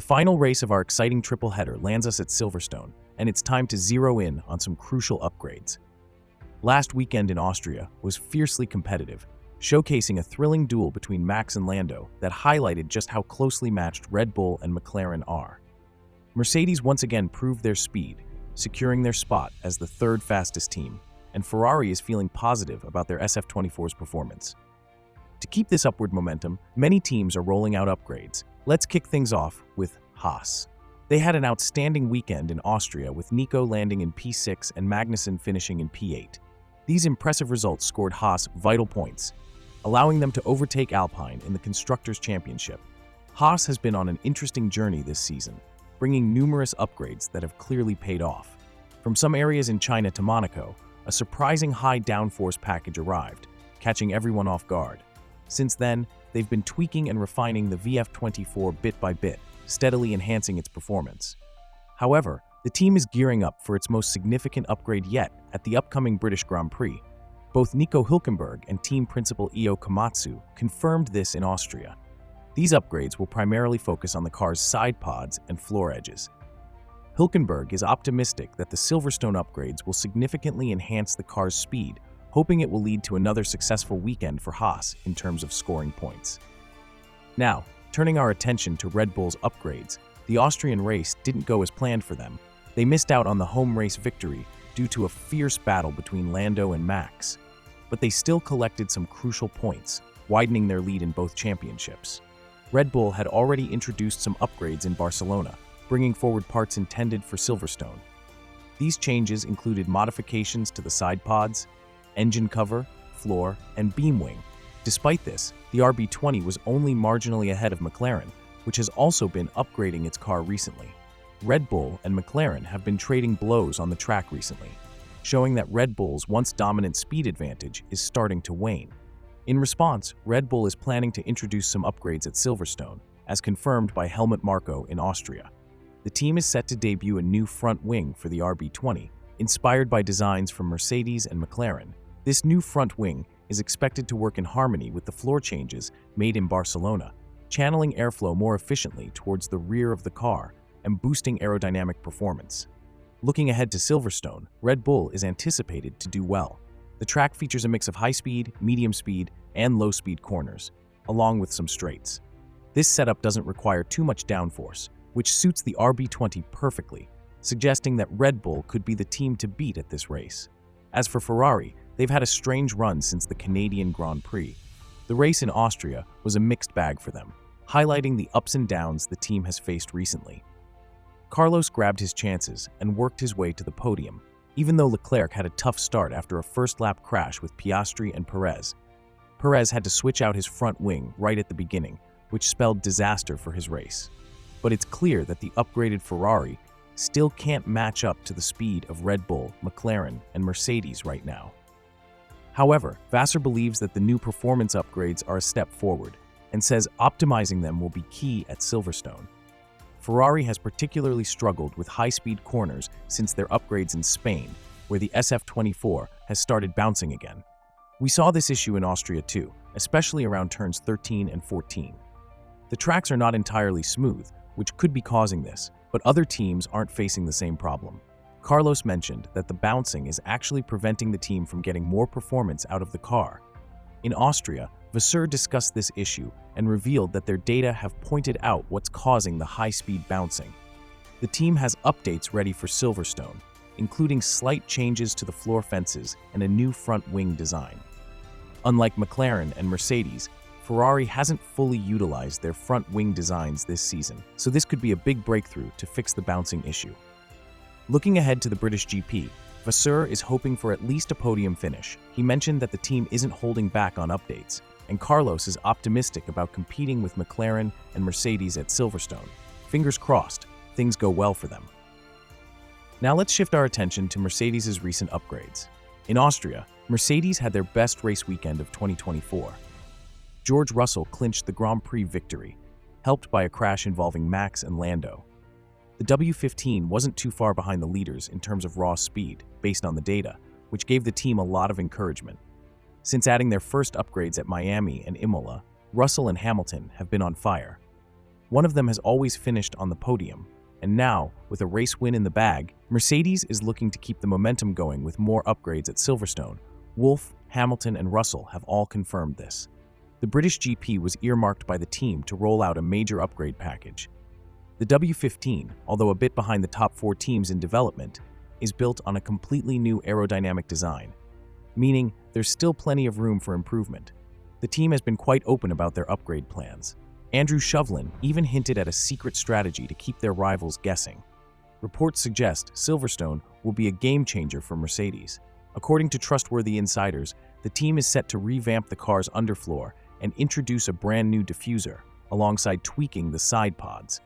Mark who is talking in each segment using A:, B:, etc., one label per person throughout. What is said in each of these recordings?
A: The final race of our exciting triple header lands us at Silverstone, and it's time to zero in on some crucial upgrades. Last weekend in Austria was fiercely competitive, showcasing a thrilling duel between Max and Lando that highlighted just how closely matched Red Bull and McLaren are. Mercedes once again proved their speed, securing their spot as the third fastest team, and Ferrari is feeling positive about their SF24's performance. To keep this upward momentum, many teams are rolling out upgrades. Let's kick things off with Haas. They had an outstanding weekend in Austria with Nico landing in P6 and Magnussen finishing in P8. These impressive results scored Haas vital points, allowing them to overtake Alpine in the Constructors' Championship. Haas has been on an interesting journey this season, bringing numerous upgrades that have clearly paid off. From some areas in China to Monaco, a surprising high downforce package arrived, catching everyone off guard. Since then, they've been tweaking and refining the VF24 bit by bit, steadily enhancing its performance. However, the team is gearing up for its most significant upgrade yet at the upcoming British Grand Prix. Both Nico Hülkenberg and team principal Io Komatsu confirmed this in Austria. These upgrades will primarily focus on the car's side pods and floor edges. Hülkenberg is optimistic that the Silverstone upgrades will significantly enhance the car's speed, hoping it will lead to another successful weekend for Haas in terms of scoring points. Now, turning our attention to Red Bull's upgrades, the Austrian race didn't go as planned for them. They missed out on the home race victory due to a fierce battle between Lando and Max, but they still collected some crucial points, widening their lead in both championships. Red Bull had already introduced some upgrades in Barcelona, bringing forward parts intended for Silverstone. These changes included modifications to the side pods, engine cover, floor, and beam wing. Despite this, the RB20 was only marginally ahead of McLaren, which has also been upgrading its car recently. Red Bull and McLaren have been trading blows on the track recently, showing that Red Bull's once dominant speed advantage is starting to wane. In response, Red Bull is planning to introduce some upgrades at Silverstone, as confirmed by Helmut Marko in Austria. The team is set to debut a new front wing for the RB20, inspired by designs from Mercedes and McLaren. This new front wing is expected to work in harmony with the floor changes made in Barcelona, channeling airflow more efficiently towards the rear of the car and boosting aerodynamic performance. Looking ahead to Silverstone, Red Bull is anticipated to do well. The track features a mix of high-speed, medium-speed, and low-speed corners, along with some straights. This setup doesn't require too much downforce, which suits the RB20 perfectly, suggesting that Red Bull could be the team to beat at this race. As for Ferrari, they've had a strange run since the Canadian Grand Prix. The race in Austria was a mixed bag for them, highlighting the ups and downs the team has faced recently. Carlos grabbed his chances and worked his way to the podium, even though Leclerc had a tough start after a first-lap crash with Piastri and Perez. Perez had to switch out his front wing right at the beginning, which spelled disaster for his race. But it's clear that the upgraded Ferrari still can't match up to the speed of Red Bull, McLaren, and Mercedes right now. However, Vassar believes that the new performance upgrades are a step forward and says optimizing them will be key at Silverstone. Ferrari has particularly struggled with high-speed corners since their upgrades in Spain, where the SF24 has started bouncing again. We saw this issue in Austria too, especially around turns 13 and 14. The tracks are not entirely smooth, which could be causing this, but other teams aren't facing the same problem. Carlos mentioned that the bouncing is actually preventing the team from getting more performance out of the car. In Austria, Vassar discussed this issue and revealed that their data have pointed out what's causing the high-speed bouncing. The team has updates ready for Silverstone, including slight changes to the floor fences and a new front wing design. Unlike McLaren and Mercedes, Ferrari hasn't fully utilized their front wing designs this season, so this could be a big breakthrough to fix the bouncing issue. Looking ahead to the British GP, Vassar is hoping for at least a podium finish. He mentioned that the team isn't holding back on updates, and Carlos is optimistic about competing with McLaren and Mercedes at Silverstone. Fingers crossed, things go well for them. Now let's shift our attention to Mercedes' recent upgrades. In Austria, Mercedes had their best race weekend of 2024. George Russell clinched the Grand Prix victory, helped by a crash involving Max and Lando. The W15 wasn't too far behind the leaders in terms of raw speed, based on the data, which gave the team a lot of encouragement. Since adding their first upgrades at Miami and Imola, Russell and Hamilton have been on fire. One of them has always finished on the podium, and now, with a race win in the bag, Mercedes is looking to keep the momentum going with more upgrades at Silverstone. Wolff, Hamilton, and Russell have all confirmed this. The British GP was earmarked by the team to roll out a major upgrade package. The W15, although a bit behind the top 4 teams in development, is built on a completely new aerodynamic design, meaning there's still plenty of room for improvement. The team has been quite open about their upgrade plans. Andrew Shovlin even hinted at a secret strategy to keep their rivals guessing. Reports suggest Silverstone will be a game-changer for Mercedes. According to trustworthy insiders, the team is set to revamp the car's underfloor and introduce a brand new diffuser, alongside tweaking the side pods.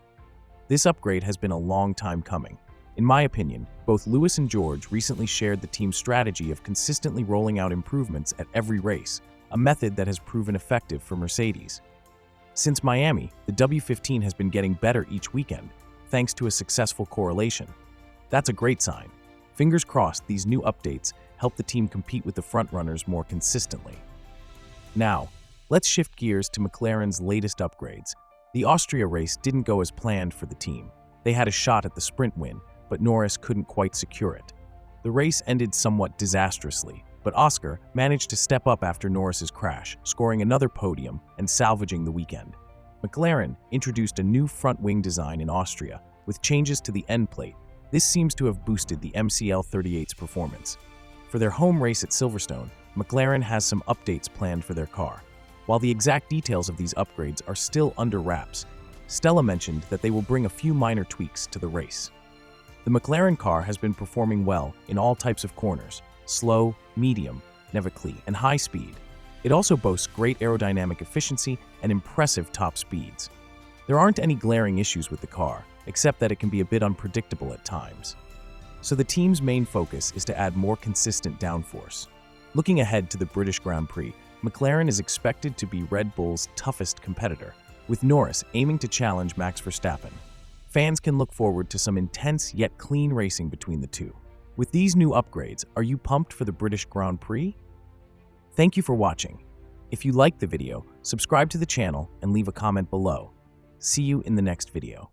A: This upgrade has been a long time coming. In my opinion, both Lewis and George recently shared the team's strategy of consistently rolling out improvements at every race, a method that has proven effective for Mercedes. Since Miami, the W15 has been getting better each weekend, thanks to a successful correlation. That's a great sign. Fingers crossed these new updates help the team compete with the frontrunners more consistently. Now, let's shift gears to McLaren's latest upgrades. The Austria race didn't go as planned for the team. They had a shot at the sprint win, but Norris couldn't quite secure it. The race ended somewhat disastrously, but Oscar managed to step up after Norris's crash, scoring another podium and salvaging the weekend. McLaren introduced a new front wing design in Austria, with changes to the end plate. This seems to have boosted the MCL38's performance. For their home race at Silverstone, McLaren has some updates planned for their car. While the exact details of these upgrades are still under wraps, Stella mentioned that they will bring a few minor tweaks to the race. The McLaren car has been performing well in all types of corners: slow, medium, Navicli, and high speed. It also boasts great aerodynamic efficiency and impressive top speeds. There aren't any glaring issues with the car, except that it can be a bit unpredictable at times. So the team's main focus is to add more consistent downforce. Looking ahead to the British Grand Prix, McLaren is expected to be Red Bull's toughest competitor, with Norris aiming to challenge Max Verstappen. Fans can look forward to some intense yet clean racing between the two. With these new upgrades, are you pumped for the British Grand Prix? Thank you for watching. If you liked the video, subscribe to the channel and leave a comment below. See you in the next video.